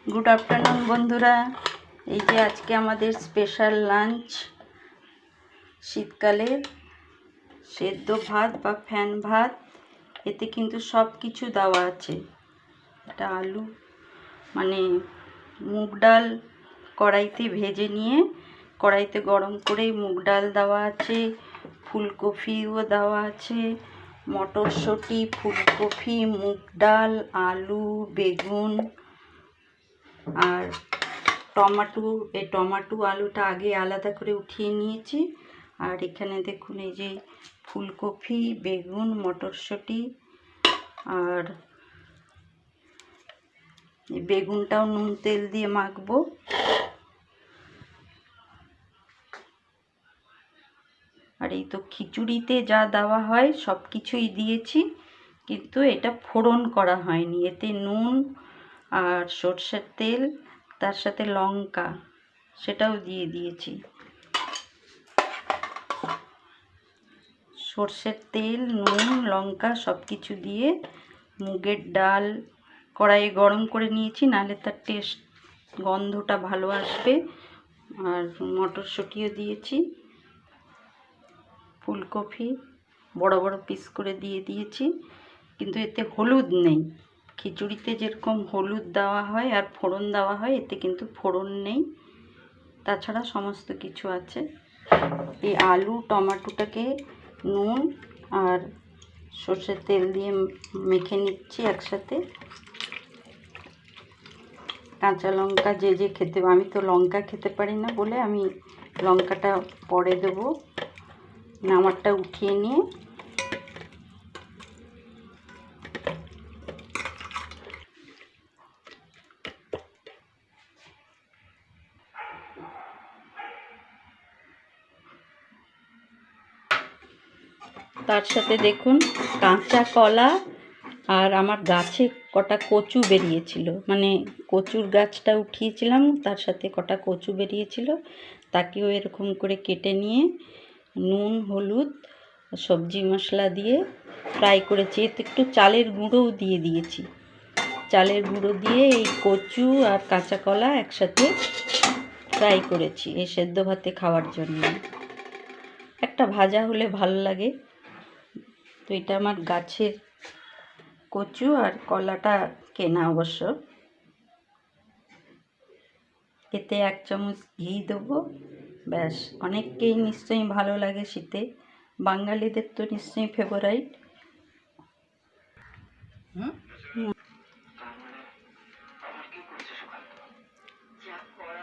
Good afternoon বন্ধুরা। এই যে আজকে আমাদের স্পেশাল লাঞ্চ, শীতকালে সেদ্ধ ভাত বা ফ্যান ভাত। এতে কিন্তু সব কিছু দেওয়া আছে। এটা আলু মানে মুগ ডাল কড়াইতে ভেজে নিয়ে কড়াইতে গরম করে মুগ ডাল দেওয়া আছে, ফুলকপিও দেওয়া আছে, মটরশুঁটি, ফুলকপি, মুগ ডাল, আলু, বেগুন আর টমেটো। এই টমেটো আলুটা আগে আলাদা করে উঠিয়ে নিয়েছি। আর এখানে দেখুন এই যে ফুলকপি, বেগুন, মটরশুঁটি, আর বেগুনটাও নুন তেল দিয়ে মাখবো। আর এই তো খিচুড়িতে যা দেওয়া হয় সব কিছুই দিয়েছি, কিন্তু এটা ফোড়ন করা হয়নি। এতে নুন আর সর্ষের তেল, তার সাথে লঙ্কা সেটাও দিয়ে দিয়েছি। সর্ষের তেল, নুন, লঙ্কা সব কিছু দিয়ে মুগের ডাল কড়াইয়ে গরম করে নিয়েছি, নাহলে তার টেস্ট গন্ধটা ভালো আসবে। আর মটরশুঁটিও দিয়েছি, ফুলকপি বড় বড় পিস করে দিয়ে দিয়েছি, কিন্তু এতে হলুদ নেই। খিচুড়িতে যেরকম হলুদ দেওয়া হয় আর ফোড়ন দেওয়া হয়, এতে কিন্তু ফোড়ন নেই। তাছাড়া সমস্ত কিছু আছে। এই আলু টমেটোটাকে নুন আর সর্ষের তেল দিয়ে মেখে নিচ্ছি একসাথে। কাঁচা লঙ্কা যে যে খেতে, আমি তো লঙ্কা খেতে পারি না বলে আমি লঙ্কাটা পরে দেবো। নামারটা উঠিয়ে নিয়ে তার সাথে দেখুন কাঁচা কলা আর আমার গাছে কটা কচু বেরিয়েছিল, মানে কচুর গাছটা উঠিয়েছিলাম, তার সাথে কটা কচু বেরিয়েছিল, তাকেও এরকম করে কেটে নিয়ে নুন, হলুদ, সবজি মশলা দিয়ে ফ্রাই করেছি। এতে একটু চালের গুঁড়োও দিয়ে দিয়েছি। চালের গুঁড়ো দিয়ে এই কচু আর কাঁচা কলা একসাথে ফ্রাই করেছি এই সেদ্ধ ভাতে খাওয়ার জন্য। একটা ভাজা হলে ভালো লাগে। তো এটা আমার গাছের কচু, আর কলাটা কেনা অবশ্য। এতে 1 চামচ ঘি দেবো, ব্যাস। অনেককেই নিশ্চয়ই ভালো লাগে শীতে, বাঙালিদের তো নিশ্চয়ই ফেভারাইট।